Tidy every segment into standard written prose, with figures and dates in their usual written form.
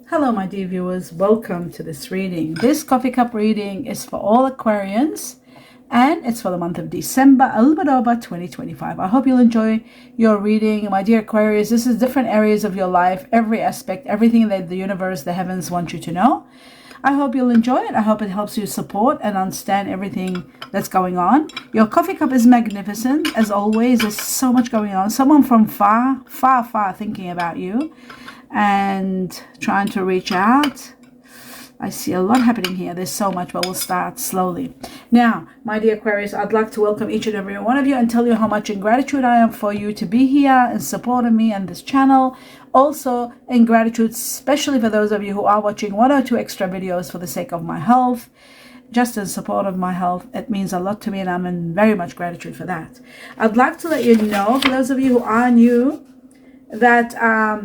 Hello, my dear viewers. Welcome to this reading. This coffee cup reading is for all Aquarians and it's for the month of December, a little bit over 2025. I hope you'll enjoy your reading. My dear Aquarius, this is different areas of your life, every aspect, everything that the universe, the heavens want you to know. I hope you'll enjoy it. I hope it helps you support and understand everything that's going on. Your coffee cup is magnificent. As always, there's so much going on. Someone from far, far, far thinking about you and trying to reach out. I see a lot happening here. There's so much, but we'll start slowly. Now, my dear Aquarius, I'd like to welcome each and every one of you and tell you how much in gratitude I am for you to be here and supporting me and this channel. Also, in gratitude, especially for those of you who are watching one or two extra videos for the sake of my health. Just in support of my health, it means a lot to me and I'm in very much gratitude for that. I'd like to let you know, for those of you who are new, that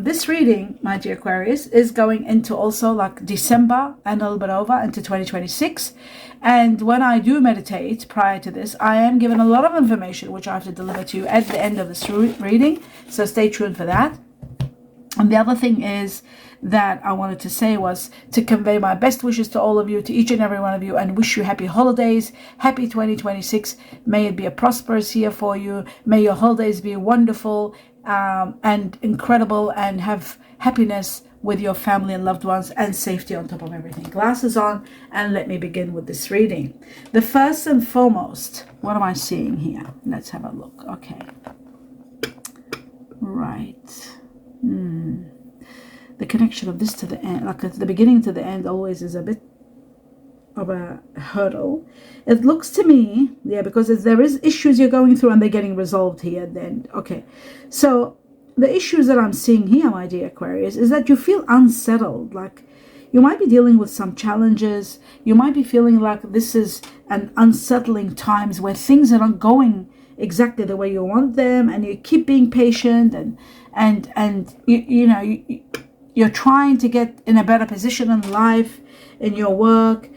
this reading, my dear Aquarius, is going into also like December and a little bit over into 2026. And when I do meditate prior to this, I am given a lot of information which I have to deliver to you at the end of this reading. So stay tuned for that. And the other thing is that I wanted to say was to convey my best wishes to all of you, to each and every one of you, and wish you happy holidays, happy 2026. May it be a prosperous year for you. May your holidays be wonderful and incredible, and have happiness with your family and loved ones and safety on top of everything. Glasses on, and let me begin with this reading. The first and foremost, what am I seeing here? Let's have a look. Okay. Right. The connection of this to the end, like at the beginning to the end, always is a bit of a hurdle. It looks to me, yeah, because there is issues you're going through and they're getting resolved here then. Okay, so the issues that I'm seeing here, my dear Aquarius, is that you feel unsettled. Like you might be dealing with some challenges. You might be feeling like this is an unsettling times where things are not going exactly the way you want them, and you keep being patient and you're trying to get in a better position in life, in your work.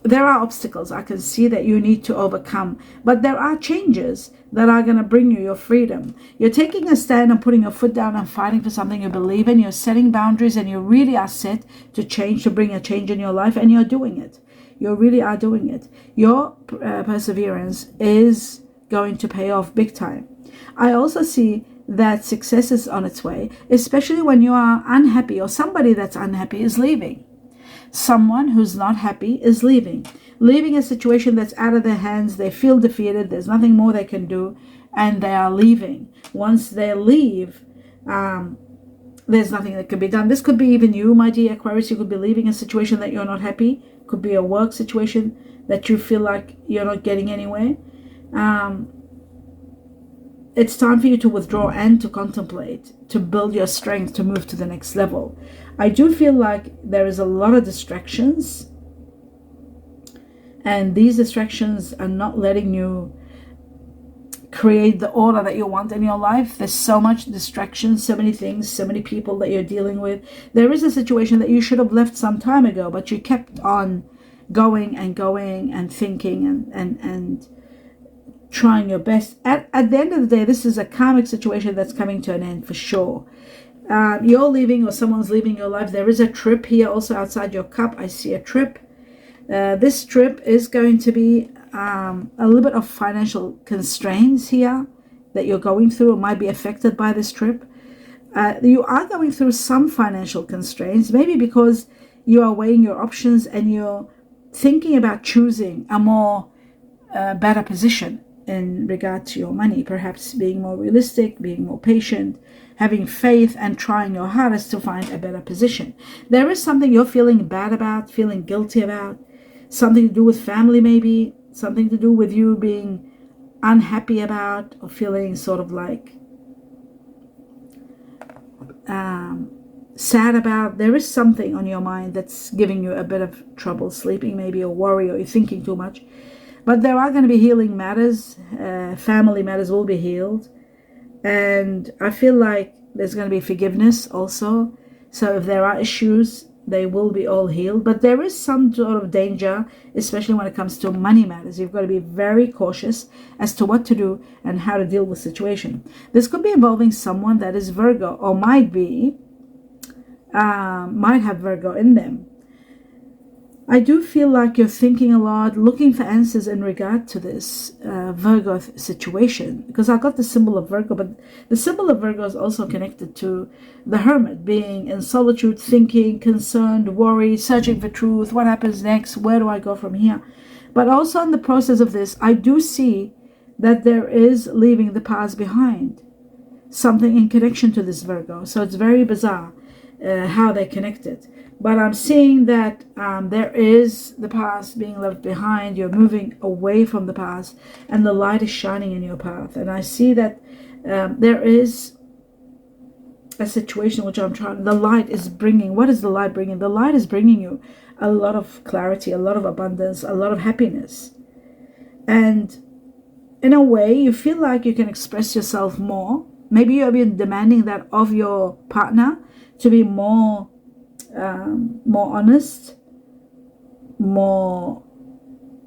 There are obstacles I can see that you need to overcome, but there are changes that are going to bring you your freedom. You're taking a stand and putting your foot down and fighting for something you believe in. You're setting boundaries and you really are set to change, to bring a change in your life, and you're doing it. You really are doing it. Your perseverance is going to pay off big time. I also see that success is on its way, especially when you are unhappy or somebody that's unhappy is leaving. Someone who's not happy is leaving a situation that's out of their hands. They feel defeated. There's nothing more they can do, and they are leaving. Once they leave, there's nothing that can be done. This could be even you, my dear Aquarius. You could be leaving a situation that you're not happy. Could be a work situation that you feel like you're not getting anywhere. It's time for you to withdraw and to contemplate, to build your strength, to move to the next level. I do feel like there is a lot of distractions, and these distractions are not letting you create the order that you want in your life. There's so much distraction, so many things, so many people that you're dealing with. There is a situation that you should have left some time ago, but you kept on going and thinking and trying your best. At the end of the day, this is a karmic situation that's coming to an end for sure. You're leaving or someone's leaving your life. There is a trip here also outside your cup. I see a trip. This trip is going to be a little bit of financial constraints here that you're going through. It might be affected by this trip. You are going through some financial constraints, maybe because you are weighing your options and you're thinking about choosing a more better position in regard to your money, perhaps being more realistic, being more patient, having faith, and trying your hardest to find a better position. There is something you're feeling bad about, feeling guilty about, something to do with family maybe, something to do with you being unhappy about, or feeling sort of like sad about. There is something on your mind that's giving you a bit of trouble sleeping maybe, or worry, or you're thinking too much. But there are going to be healing matters. Family matters will be healed. And I feel like there's going to be forgiveness also. So if there are issues, they will be all healed. But there is some sort of danger, especially when it comes to money matters. You've got to be very cautious as to what to do and how to deal with the situation. This could be involving someone that is Virgo, or might be might have Virgo in them. I do feel like you're thinking a lot, looking for answers in regard to this Virgo situation, because I got the symbol of Virgo, but the symbol of Virgo is also connected to the hermit, being in solitude, thinking, concerned, worried, searching for truth. What happens next? Where do I go from here? But also in the process of this, I do see that there is leaving the past behind, something in connection to this Virgo. So it's very bizarre how they're connected. But I'm seeing that there is the past being left behind. You're moving away from the past, and the light is shining in your path. And I see that there is a situation which the light is bringing. What is the light bringing? The light is bringing you a lot of clarity, a lot of abundance, a lot of happiness. And in a way, you feel like you can express yourself more. Maybe you've been demanding that of your partner, to be more honest, more,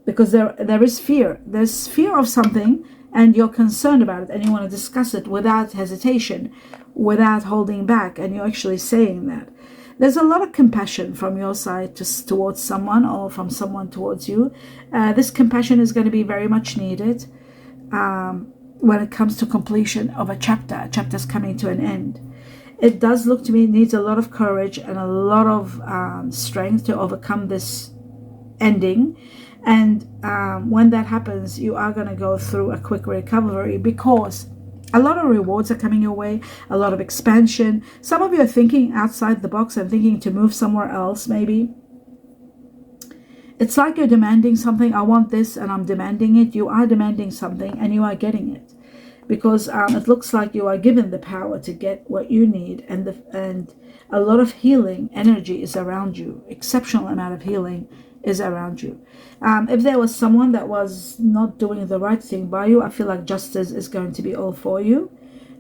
because there is fear. There's fear of something, and you're concerned about it, and you want to discuss it without hesitation, without holding back, and you're actually saying that. There's a lot of compassion from your side towards someone, or from someone towards you. This compassion is going to be very much needed when it comes to completion of a chapter. A chapter's coming to an end. It does look to me it needs a lot of courage and a lot of strength to overcome this ending. And when that happens, you are going to go through a quick recovery, because a lot of rewards are coming your way, a lot of expansion. Some of you are thinking outside the box and thinking to move somewhere else, maybe. It's like you're demanding something. I want this, and I'm demanding it. You are demanding something, and you are getting it. Because it looks like you are given the power to get what you need, and a lot of healing energy is around you. Exceptional amount of healing is around you. If there was someone that was not doing the right thing by you, I feel like justice is going to be all for you,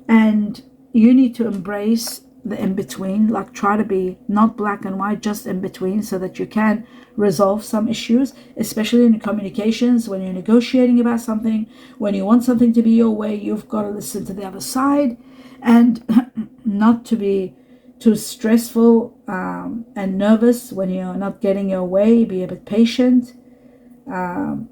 and you need to embrace the in-between. Like, try to be not black and white, just in between, so that you can resolve some issues, especially in communications. When you're negotiating about something, when you want something to be your way, you've got to listen to the other side, and not to be too stressful and nervous when you're not getting your way. Be a bit patient, and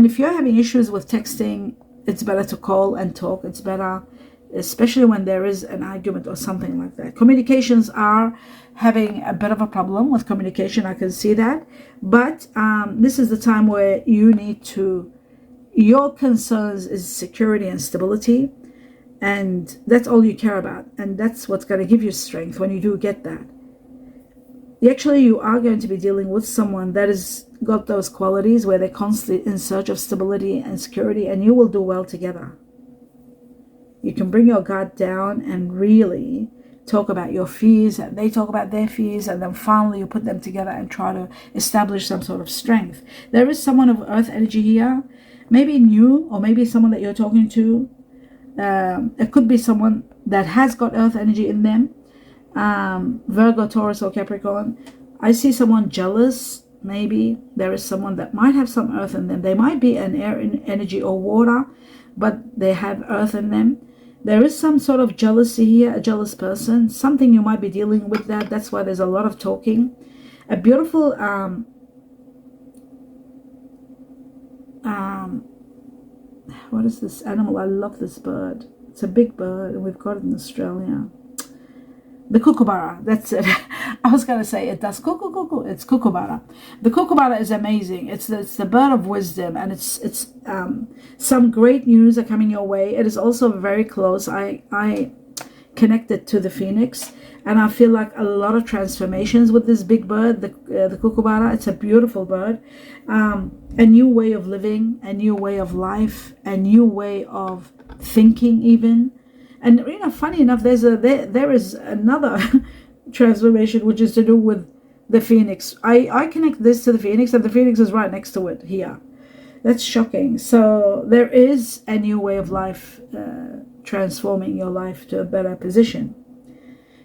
if you're having issues with texting, it's better to call and talk. It's better, especially when there is an argument or something like that. Communications are having a bit of a problem with communication. I can see that. But this is the time where you need to, your concerns is security and stability. And that's all you care about. And that's what's going to give you strength when you do get that. You are going to be dealing with someone that has got those qualities where they're constantly in search of stability and security, and you will do well together. You can bring your guard down and really talk about your fears, and they talk about their fears, and then finally you put them together and try to establish some sort of strength. There is someone of earth energy here, maybe new, or maybe someone that you're talking to. It could be someone that has got earth energy in them, Virgo, Taurus, or Capricorn. I see someone jealous. Maybe there is someone that might have some earth in them. They might be an air energy or water, but they have earth in them. There is some sort of jealousy here, a jealous person, something you might be dealing with. That's why there's a lot of talking. A beautiful what is this animal? I love this bird. It's a big bird, and we've got it in Australia. The kookaburra, that's it. I was going to say it does cuckoo cuckoo. It's kookaburra. The kookaburra is amazing. It's the bird of wisdom, and it's some great news are coming your way. It is also very close. I connected to the phoenix, and I feel like a lot of transformations with this big bird, the kookaburra. It's a beautiful bird. A new way of living, a new way of life, a new way of thinking even. And funny enough, there is another transformation which is to do with the phoenix. I connect this to the phoenix, and the phoenix is right next to it here. That's shocking. So there is a new way of life, transforming your life to a better position.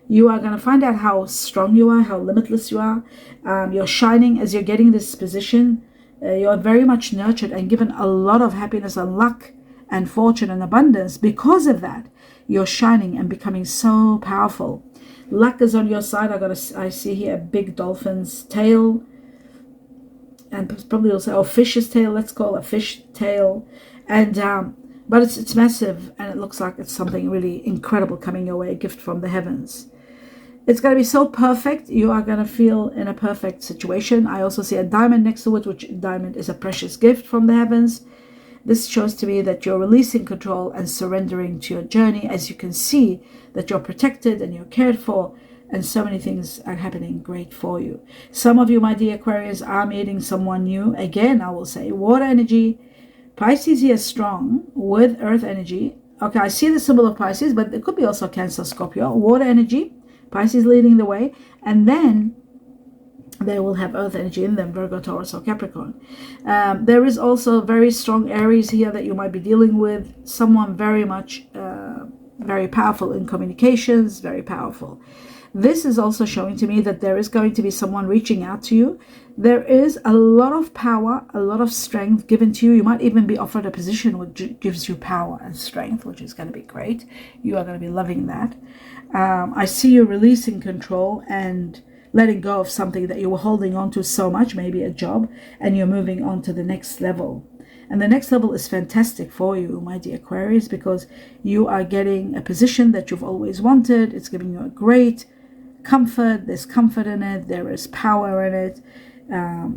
You are going to find out how strong you are, how limitless you are. You're shining as you're getting this position. You're very much nurtured and given a lot of happiness and luck and fortune and abundance because of that. you're shining and becoming so powerful. Luck is on your side. I see here a big dolphin's tail, and probably also a fish's tail. Let's call it a fish tail, and but it's massive, and it looks like it's something really incredible coming your way, a gift from the heavens. It's going to be so perfect. You are going to feel in a perfect situation. I also see a diamond next to it, which diamond is a precious gift from the heavens. This shows to me that you're releasing control and surrendering to your journey, as you can see that you're protected and you're cared for, and so many things are happening great for you. Some of you, my dear Aquarius, are meeting someone new. Again, I will say water energy. Pisces here is strong with earth energy. Okay, I see the symbol of Pisces, but it could be also Cancer, Scorpio. Water energy, Pisces leading the way, and then they will have earth energy in them, Virgo, Taurus, or Capricorn. There is also very strong Aries here that you might be dealing with. Someone very much, very powerful in communications, very powerful. This is also showing to me that there is going to be someone reaching out to you. There is a lot of power, a lot of strength given to you. You might even be offered a position which gives you power and strength, which is going to be great. You are going to be loving that. I see you releasing control and letting go of something that you were holding on to so much, maybe a job, and you're moving on to the next level. And the next level is fantastic for you, my dear Aquarius, because you are getting a position that you've always wanted. It's giving you a great comfort. There's comfort in it. There is power in it.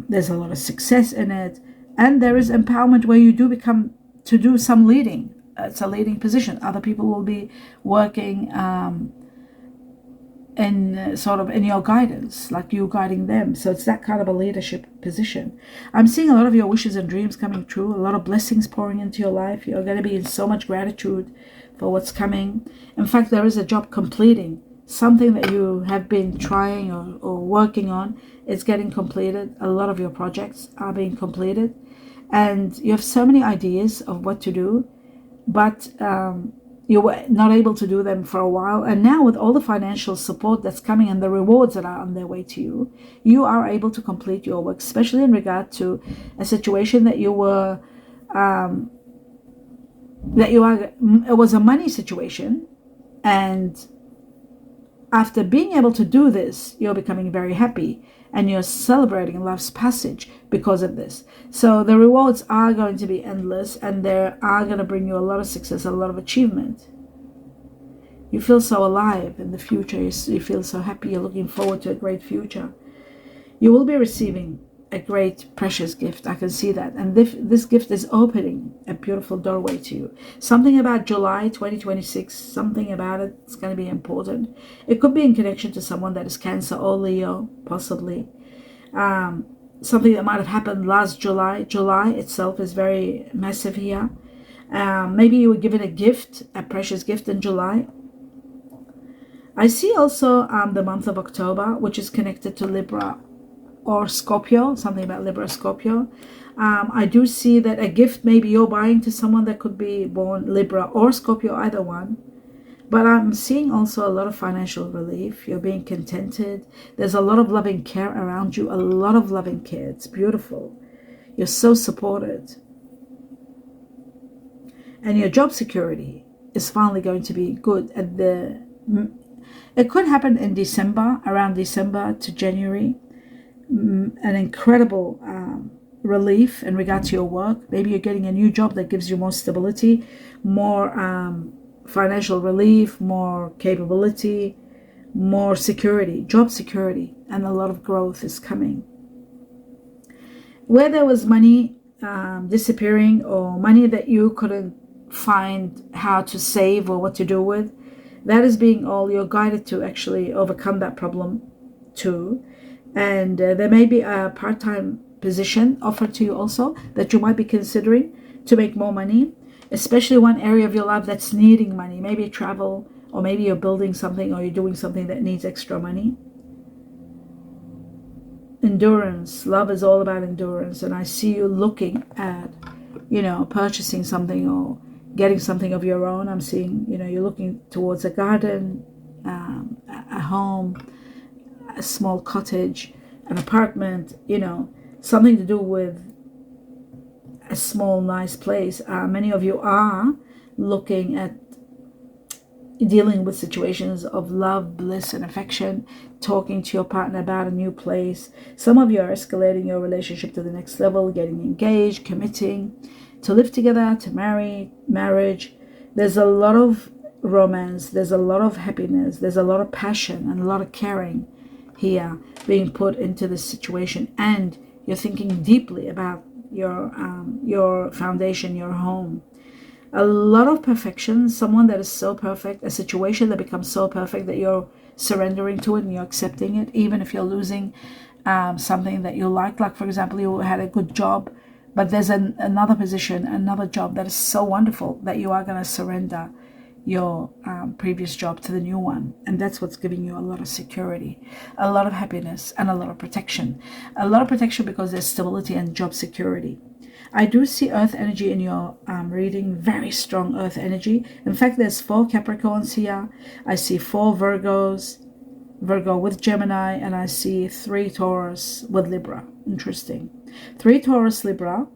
There's a lot of success in it. And there is empowerment where you do become to do some leading. It's a leading position. Other people will be working in sort of in your guidance, like you guiding them. So it's that kind of a leadership position. I'm seeing a lot of your wishes and dreams coming true, a lot of blessings pouring into your life. You're going to be in so much gratitude for what's coming. In fact, there is a job completing. Something that you have been trying or working on is getting completed. A lot of your projects are being completed, and you have so many ideas of what to do, but you were not able to do them for a while. And now with all the financial support that's coming and the rewards that are on their way to you, you are able to complete your work, especially in regard to a situation that you were, it was a money situation. And after being able to do this, you're becoming very happy and you're celebrating love's passage because of this. So the rewards are going to be endless, and they are going to bring you a lot of success, a lot of achievement. You feel so alive in the future. You feel so happy. You're looking forward to a great future. You will be receiving a great precious gift. I can see that. And this gift is opening a beautiful doorway to you. Something about July 2026, something about it is going to be important. It could be in connection to someone that is Cancer or Leo, possibly. Something that might have happened last July. July itself is very massive here. Maybe you were given a gift, a precious gift in July. I see also the month of October, which is connected to Libra or Scorpio, something about Libra, Scorpio. I do see that a gift maybe you're buying to someone that could be born Libra or Scorpio, either one. But I'm seeing also a lot of financial relief. You're being contented. There's a lot of loving care around you, a lot of loving care. It's beautiful. You're so supported. And your job security is finally going to be good. It could happen in December, around December to January. An incredible relief in regard to your work. Maybe you're getting a new job that gives you more stability, more financial relief, more capability, more security, job security, and a lot of growth is coming. Where there was money disappearing, or money that you couldn't find how to save or what to do with, that is being all you're guided to actually overcome that problem too. And there may be a part-time position offered to you also that you might be considering to make more money, especially one area of your life that's needing money, maybe travel, or maybe you're building something or you're doing something that needs extra money. Endurance. Love is all about endurance. And I see you looking at, purchasing something or getting something of your own. I'm seeing, you're looking towards a garden, a home, a small cottage, an apartment, something to do with a small, nice place. Many of you are looking at dealing with situations of love, bliss, and affection, talking to your partner about a new place. Some of you are escalating your relationship to the next level, getting engaged, committing to live together, to marriage. There's a lot of romance, there's a lot of happiness, there's a lot of passion and a lot of caring here being put into this situation, and you're thinking deeply about your foundation, your home. A lot of perfection, someone that is so perfect, a situation that becomes so perfect that you're surrendering to it and you're accepting it, even if you're losing something that you like for example, you had a good job, but there's another position, another job that is so wonderful that you are going to surrender your previous job to the new one. And that's what's giving you a lot of security, a lot of happiness, and a lot of protection. A lot of protection because there's stability and job security. I do see earth energy in your reading, very strong earth energy. In fact, there's 4 Capricorns here. I see 4 Virgos, Virgo with Gemini, and I see 3 Taurus with Libra. Interesting. 3 Taurus, Libra,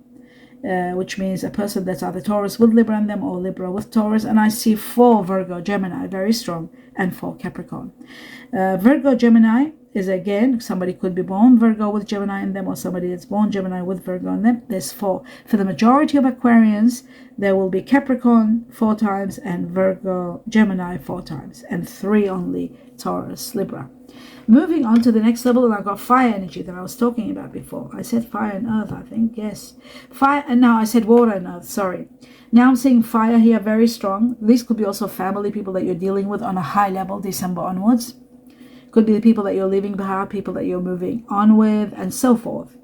which means a person that's either Taurus with Libra in them or Libra with Taurus. And I see 4 Virgo, Gemini, very strong, and 4 Capricorn. Virgo, Gemini is again, somebody could be born Virgo with Gemini in them, or somebody that's born Gemini with Virgo in them. There's 4. For the majority of Aquarians, there will be Capricorn 4 times and Virgo, Gemini 4 times, and 3 only Taurus, Libra. Moving on to the next level, and I've got fire energy that I was talking about before. I said fire and earth, I think, yes. Fire, and now I said water and earth, sorry. Now I'm seeing fire here, very strong. These could be also family, people that you're dealing with on a high level, December onwards. Could be the people that you're leaving behind, people that you're moving on with, and so forth.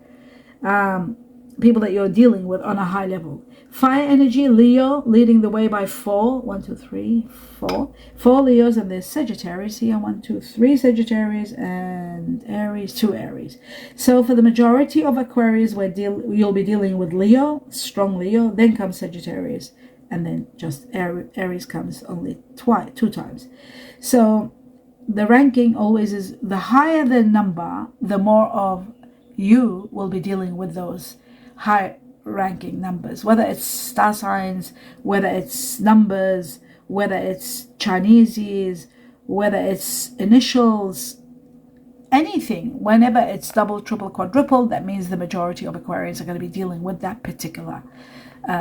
People that you're dealing with on a high level. Fire energy, Leo, leading the way by 4. 1, 2, 3, 4. 4 Leos, and there's Sagittarius here. 1, 2, 3 Sagittarius, and Aries, 2 Aries. So for the majority of Aquarius, you'll be dealing with Leo, strong Leo, then comes Sagittarius, and then just Aries comes only 2 times. So the ranking always is the higher the number, the more of you will be dealing with those high ranking numbers, whether it's star signs, whether it's numbers, whether it's Chineses, whether it's initials, anything. Whenever it's double, triple, quadruple, that means the majority of Aquarians are going to be dealing with that particular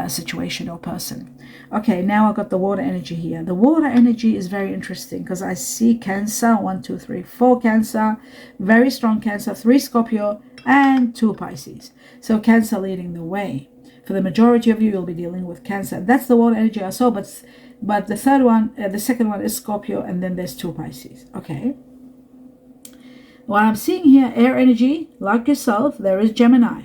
situation or person. Okay, now I've got the water energy here. The water energy is very interesting because I see Cancer, 1, 2, 3, 4 Cancer, very strong Cancer, 3 Scorpio, and 2 Pisces. So Cancer leading the way. For the majority of you, you'll be dealing with Cancer. That's the water energy I saw, but the third one, the second one is Scorpio, and then there's 2 Pisces. Okay. What I'm seeing here, air energy, like yourself, there is Gemini,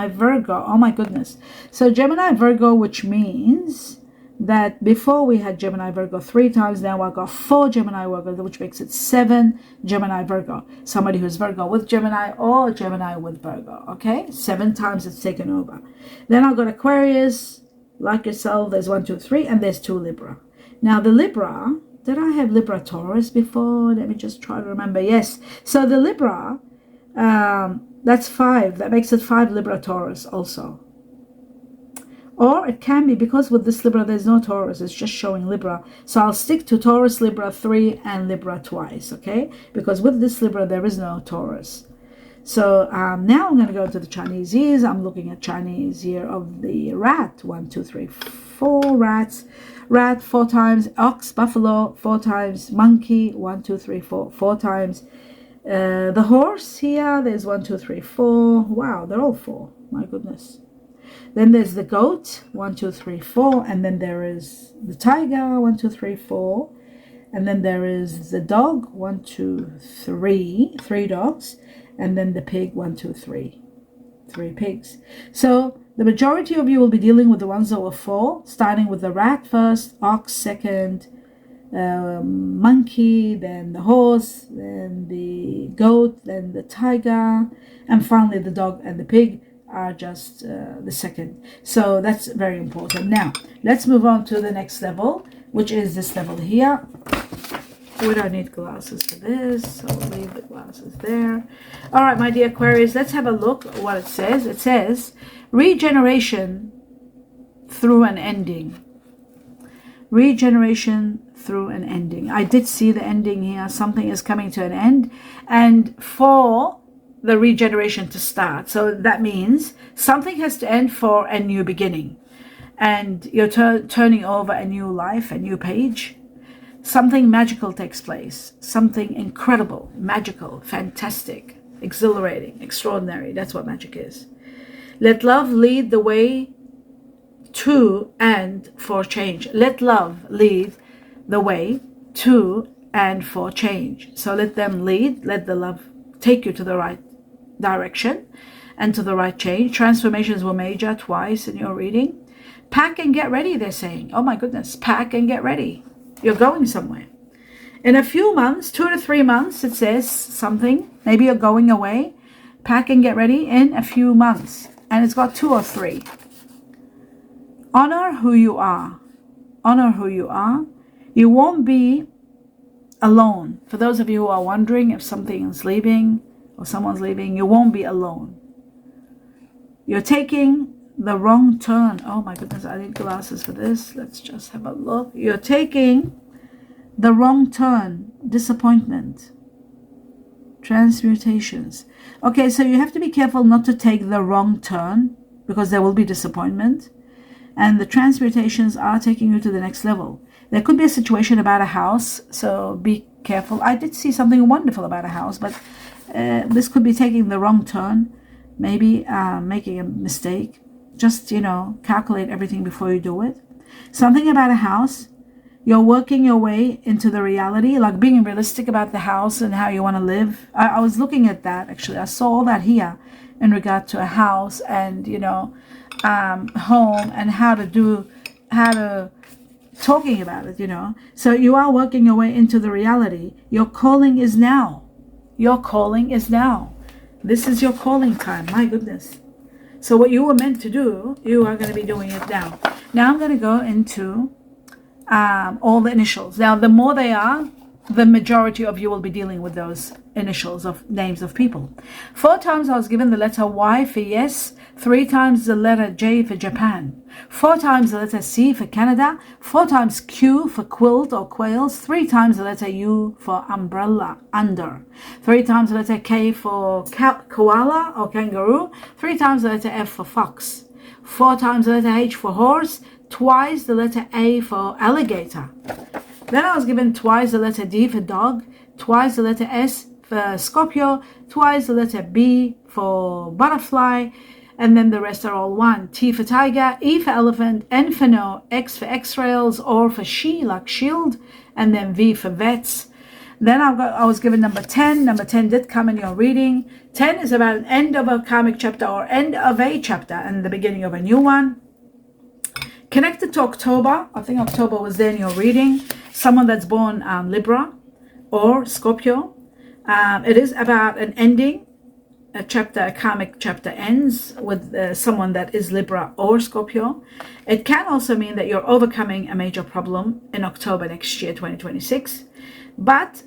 Virgo. Oh my goodness. So Gemini, Virgo, which means that before we had Gemini, Virgo 3 times, now I've got 4 Gemini, Virgo, which makes it 7 Gemini, Virgo. Somebody who's Virgo with Gemini or Gemini with Virgo. Okay, 7 times it's taken over. Then I've got Aquarius, like yourself, there's 1, 2, 3, and there's 2 Libra. Now the Libra, did I have Libra Taurus before? Let me just try to remember. Yes. So the Libra, that's 5. That makes it 5 Libra Taurus also. Or it can be, because with this Libra, there's no Taurus. It's just showing Libra. So I'll stick to Taurus, Libra 3, and Libra twice, okay? Because with this Libra, there is no Taurus. So now I'm going to go to the Chinese years. I'm looking at Chinese year of the rat. 1, 2, 3, 4 rats. Rat 4 times. Ox, buffalo 4 times. Monkey 1, 2, 3, 4 times. The horse here, there's 1, 2, 3, 4. Wow, they're all 4. My goodness. Then there's the goat, 1, 2, 3, 4. And then there is the tiger, 1, 2, 3, 4. And then there is the dog, 1, 2, 3. 3 dogs. And then the pig, 1, 2, 3. 3 pigs. So the majority of you will be dealing with the ones that were 4, starting with the rat first, ox second, monkey, then the horse, then the goat, then the tiger, and finally the dog and the pig are just the second. So that's very important. Now let's move on to the next level, which is this level here. We don't need glasses for this, so we'll leave the glasses there. All right, my dear Aquarius, let's have a look at what it says. It says regeneration through an ending. Regeneration through an ending. I did see the ending here. Something is coming to an end, and for the regeneration to start. So that means something has to end for a new beginning, and you're turning over a new life, a new page. Something magical takes place. Something incredible, magical, fantastic, exhilarating, extraordinary. That's what magic is. Let love lead the way to and for change. Let love lead the way to and for change. So let them lead, let the love take you to the right direction and to the right change. Transformations were major twice in your reading. Pack and get ready, they're saying. Oh my goodness, pack and get ready. You're going somewhere. In a few months, 2 to 3 months, it says something. Maybe you're going away. Pack and get ready in a few months. And it's got 2 or 3. Honor who you are. Honor who you are. You won't be alone. For those of you who are wondering if something is leaving or someone's leaving, you won't be alone. You're taking the wrong turn. Oh my goodness, I need glasses for this. Let's just have a look. You're taking the wrong turn. Disappointment. Transmutations. Okay, so you have to be careful not to take the wrong turn, because there will be disappointment. And the transmutations are taking you to the next level. There could be a situation about a house, so be careful. I did see something wonderful about a house, but this could be taking the wrong turn, maybe making a mistake. Just, calculate everything before you do it. Something about a house. You're working your way into the reality, like being realistic about the house and how you want to live. I was looking at that, actually. I saw all that here in regard to a house and, home and how to talking about it, So you are working your way into the reality. Your calling is now. Your calling is now. This is your calling time. My goodness. So what you were meant to do, you are going to be doing it now. Now I'm going to go into all the initials. Now, the more they are, the majority of you will be dealing with those initials of names of people. 4 times I was given the letter Y for yes, 3 times the letter J for Japan, 4 times the letter C for Canada, 4 times Q for quilt or quails, 3 times the letter U for umbrella, under, 3 times the letter K for koala or kangaroo, 3 times the letter F for fox, 4 times the letter H for horse, twice the letter A for alligator. Then I was given twice the letter D for dog, twice the letter S for Scorpio, twice the letter B for butterfly, and then the rest are all 1. T for tiger, E for elephant, N for no, X for X-rails, or for she, like shield, and then V for vets. Then I was given number 10. Number 10 did come in your reading. 10 is about an end of a karmic chapter or end of a chapter and the beginning of a new one. Connected to October, I think October was there in your reading. Someone that's born Libra or Scorpio. It is about an ending. A karmic chapter ends with someone that is Libra or Scorpio. It can also mean that you're overcoming a major problem in October next year, 2026. But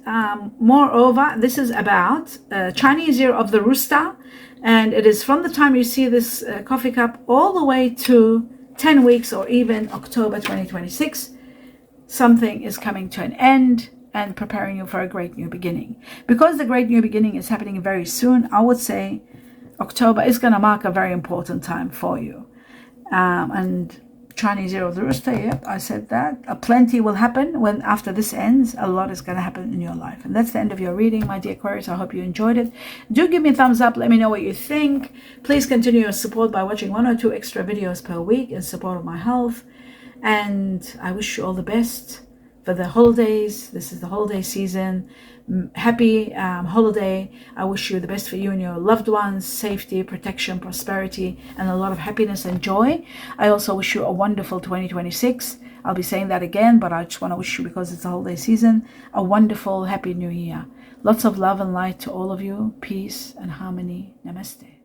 moreover, this is about Chinese Year of the Rooster. And it is from the time you see this coffee cup all the way to 10 weeks or even October 2026. Something is coming to an end and preparing you for a great new beginning. Because the great new beginning is happening very soon, I would say October is going to mark a very important time for you. And Chinese Year of the Rooster, yep, I said that. Plenty will happen when after this ends. A lot is going to happen in your life. And that's the end of your reading, my dear Aquarius. I hope you enjoyed it. Do give me a thumbs up. Let me know what you think. Please continue your support by watching 1 or 2 extra videos per week in support of my health. And I wish you all the best for the holidays. This is the holiday season. Happy holiday. I wish you the best for you and your loved ones, safety, protection, prosperity, and a lot of happiness and joy. I also wish you a wonderful 2026. I'll be saying that again, but I just want to wish you, because it's the holiday season, a wonderful, happy new year. Lots of love and light to all of you. Peace and harmony. Namaste.